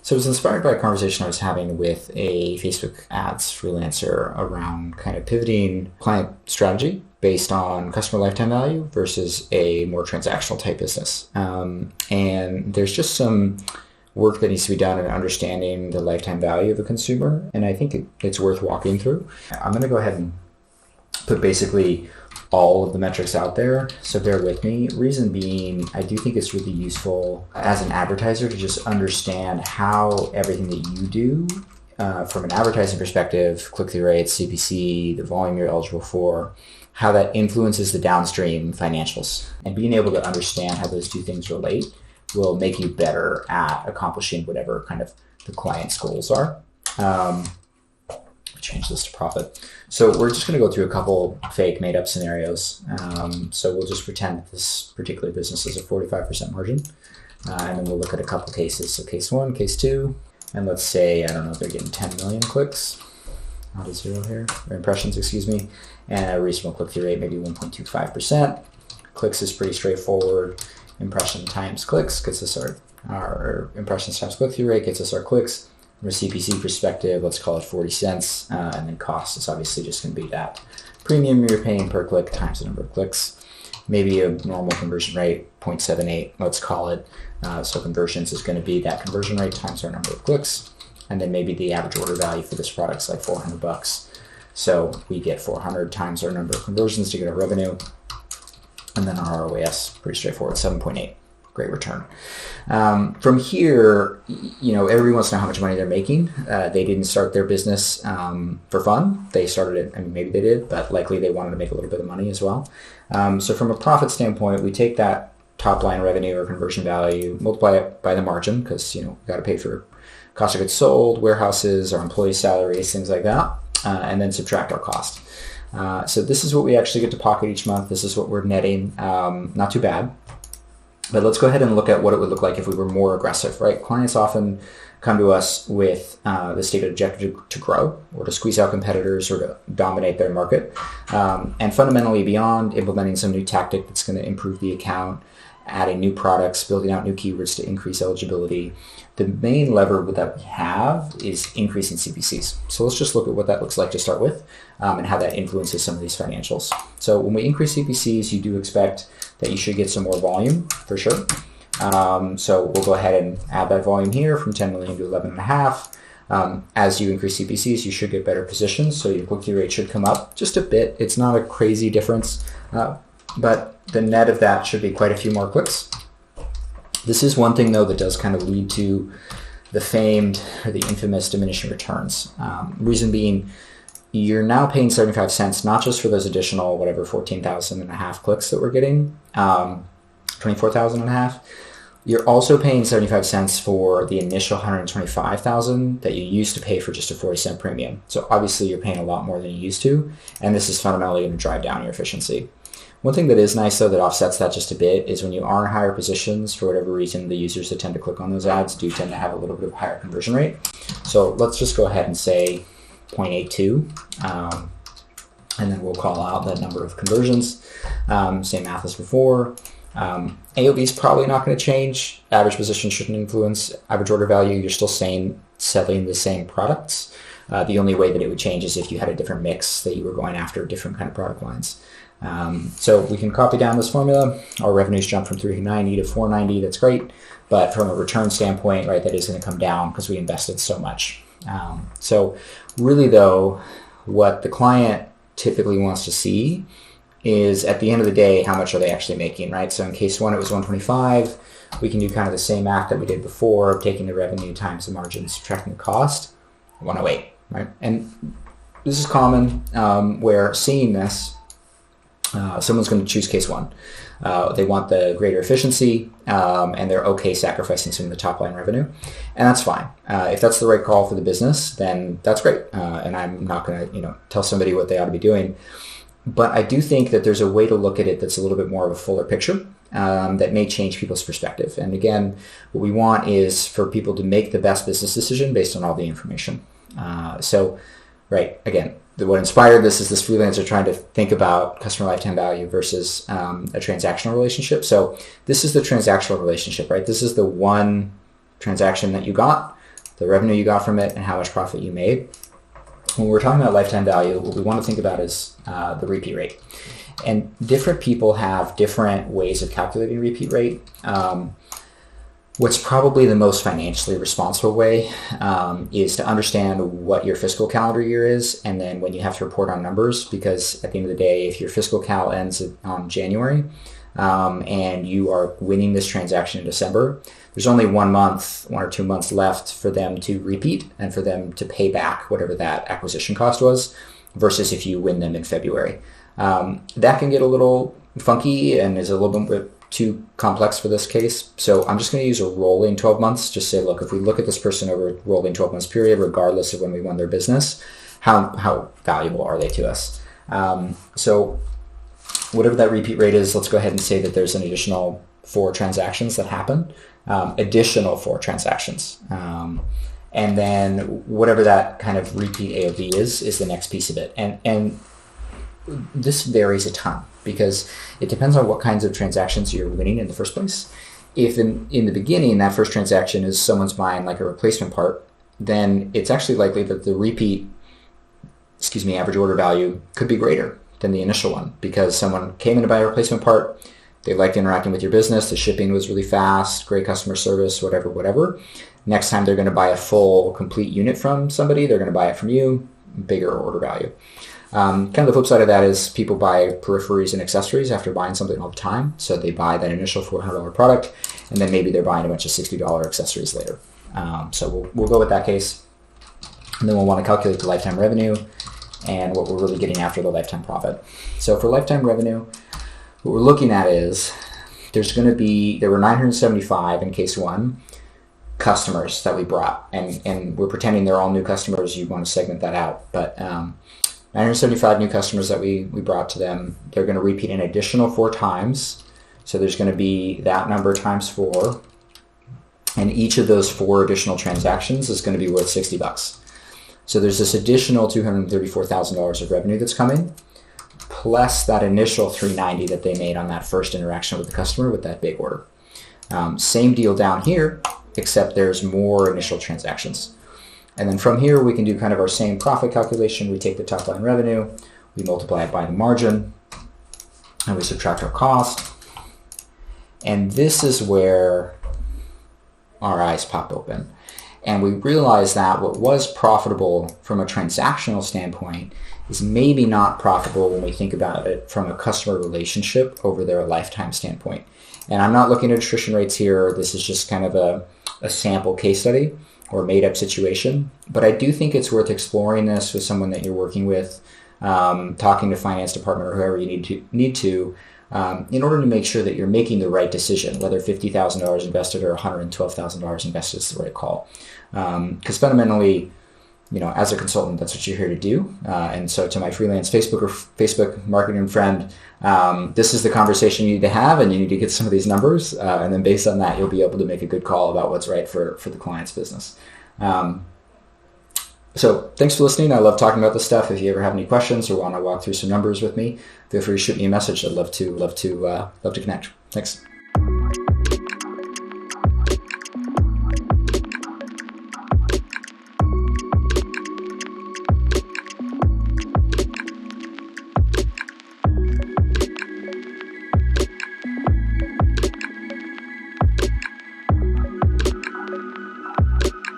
So it was inspired by a conversation I was having with a Facebook ads freelancer around kind of pivoting client strategy based on customer lifetime value versus a more transactional type business. And there's just some work that needs to be done in understanding the lifetime value of a consumer. And I think it's worth walking through. I'm going to go ahead and put basically all of the metrics out there, so bear with me. Reason being, I do think it's really useful as an advertiser to just understand how everything that you do from an advertising perspective, click-through rates, CPC, the volume you're eligible for, how that influences the downstream financials. And being able to understand how those two things relate will make you better at accomplishing whatever kind of the client's goals are. Change this to profit. So we're just going to go through a couple fake made up scenarios. So we'll just pretend that this particular business is a 45% margin. And then we'll look at a couple cases. So case one, case two, and let's say, I don't know, they're getting 10 million clicks, not a zero here, or impressions, excuse me, and a reasonable click-through rate, maybe 1.25%. Clicks is pretty straightforward. Impression times clicks gets us our impressions times click-through rate gets us our clicks. From a CPC perspective, let's call it 40 cents. And then cost is obviously just going to be that premium you're paying per click times the number of clicks. Maybe a normal conversion rate, 0.78, let's call it. So conversions is going to be that conversion rate times our number of clicks. And then maybe the average order value for this product is like $400. So we get 400 times our number of conversions to get our revenue. And then our ROAS, pretty straightforward, 7.8. Great return. From here, everyone wants to know how much money they're making. They didn't start their business for fun. They started it, maybe they did, but likely they wanted to make a little bit of money as well. So from a profit standpoint, we take that top line revenue or conversion value, multiply it by the margin, because we got to pay for cost of goods sold, warehouses, our employee salaries, things like that, and then subtract our cost. So this is what we actually get to pocket each month. This is what we're netting. Not too bad. But let's go ahead and look at what it would look like if we were more aggressive, right? Clients often come to us with the stated objective to grow or to squeeze out competitors or to dominate their market. And fundamentally, beyond implementing some new tactic that's going to improve the account, adding new products, building out new keywords to increase eligibility, the main lever that we have is increasing CPCs. So let's just look at what that looks like to start with and how that influences some of these financials. So when we increase CPCs, you do expect that you should get some more volume for sure. So we'll go ahead and add that volume here from 10 million to 11.5. As you increase CPCs, you should get better positions. So your click-through rate should come up just a bit. It's not a crazy difference, but the net of that should be quite a few more clicks. This is one thing, though, that does kind of lead to the famed or the infamous diminishing returns. Reason being, you're now paying 75 cents, not just for those additional, 14,000 and a half clicks that we're getting, 24,000 and a half. You're also paying 75 cents for the initial 125,000 that you used to pay for just a 40-cent premium. So obviously you're paying a lot more than you used to, and this is fundamentally going to drive down your efficiency. One thing that is nice, though, that offsets that just a bit is when you are in higher positions, for whatever reason, the users that tend to click on those ads do tend to have a little bit of a higher conversion rate. So let's just go ahead and say 0.82, and then we'll call out that number of conversions. Same math as before. AOV is probably not going to change. Average position shouldn't influence average order value. You're still selling the same products. The only way that it would change is if you had a different mix, that you were going after different kind of product lines. So we can copy down this formula. Our revenues jump from 390 to 490. That's great. But from a return standpoint, right, that is going to come down because we invested so much. So really, though, what the client typically wants to see is at the end of the day, how much are they actually making, right? So in case one, it was 125. We can do kind of the same math that we did before, taking the revenue times the margin, subtracting the cost, 108, right? And this is common where seeing this, someone's going to choose case one. They want the greater efficiency, and they're okay sacrificing some of the top line revenue, and that's fine. If that's the right call for the business, then that's great. And I'm not going to, tell somebody what they ought to be doing. But I do think that there's a way to look at it that's a little bit more of a fuller picture that may change people's perspective. And again, what we want is for people to make the best business decision based on all the information. Right, again, what inspired this is this freelancer trying to think about customer lifetime value versus a transactional relationship. So this is the transactional relationship, right? This is the one transaction that you got. the revenue you got from it, and how much profit you made. When we're talking about lifetime value, what we want to think about is the repeat rate. And different people have different ways of calculating repeat rate. What's probably the most financially responsible way is to understand what your fiscal calendar year is, and then when you have to report on numbers, because at the end of the day, if your fiscal cal ends on January and you are winning this transaction in December, there's only 1 or 2 months left for them to repeat and for them to pay back whatever that acquisition cost was, versus if you win them in February. That can get a little funky and is a little bit too complex for this case. So I'm just going to use a rolling 12 months. Just say, look, if we look at this person over a rolling 12 months period, regardless of when we won their business, how valuable are they to us? So whatever that repeat rate is, let's go ahead and say that there's an additional 4 transactions that happen, additional 4 transactions. And then whatever that kind of repeat AOV is the next piece of it. And this varies a ton because it depends on what kinds of transactions you're winning in the first place. If in the beginning that first transaction is someone's buying like a replacement part, then it's actually likely that the repeat, average order value could be greater than the initial one, because someone came in to buy a replacement part, they liked interacting with your business, the shipping was really fast, great customer service, whatever. Next time they're going to buy a full, complete unit from somebody, they're going to buy it from you, bigger order value. Kind of the flip side of that is people buy peripheries and accessories after buying something all the time. So they buy that initial $400 product, and then maybe they're buying a bunch of $60 accessories later. So we'll go with that case. And then we'll want to calculate the lifetime revenue and what we're really getting after the lifetime profit. So for lifetime revenue, what we're looking at is there were 975 in case 1 customers that we brought. And we're pretending they're all new customers. You want to segment that out. But 975 new customers that we brought to them. They're going to repeat an additional 4 times. So there's going to be that number times 4. And each of those 4 additional transactions is going to be worth $60. So there's this additional $234,000 of revenue that's coming, plus that initial $390 that they made on that first interaction with the customer with that big order. Same deal down here, except there's more initial transactions. And then from here, we can do kind of our same profit calculation. We take the top line revenue, we multiply it by the margin, and we subtract our cost. And this is where our eyes pop open. And we realize that what was profitable from a transactional standpoint is maybe not profitable when we think about it from a customer relationship over their lifetime standpoint. And I'm not looking at attrition rates here. This is just kind of a sample case study or made-up situation. But I do think it's worth exploring this with someone that you're working with, talking to finance department or whoever you need to in order to make sure that you're making the right decision, whether $50,000 invested or $112,000 invested is the right call. Because fundamentally, as a consultant, that's what you're here to do. And so to my freelance Facebook marketing friend, this is the conversation you need to have, and you need to get some of these numbers. And then based on that, you'll be able to make a good call about what's right for the client's business. So thanks for listening. I love talking about this stuff. If you ever have any questions or want to walk through some numbers with me, feel free to shoot me a message. I'd love to connect. Thanks.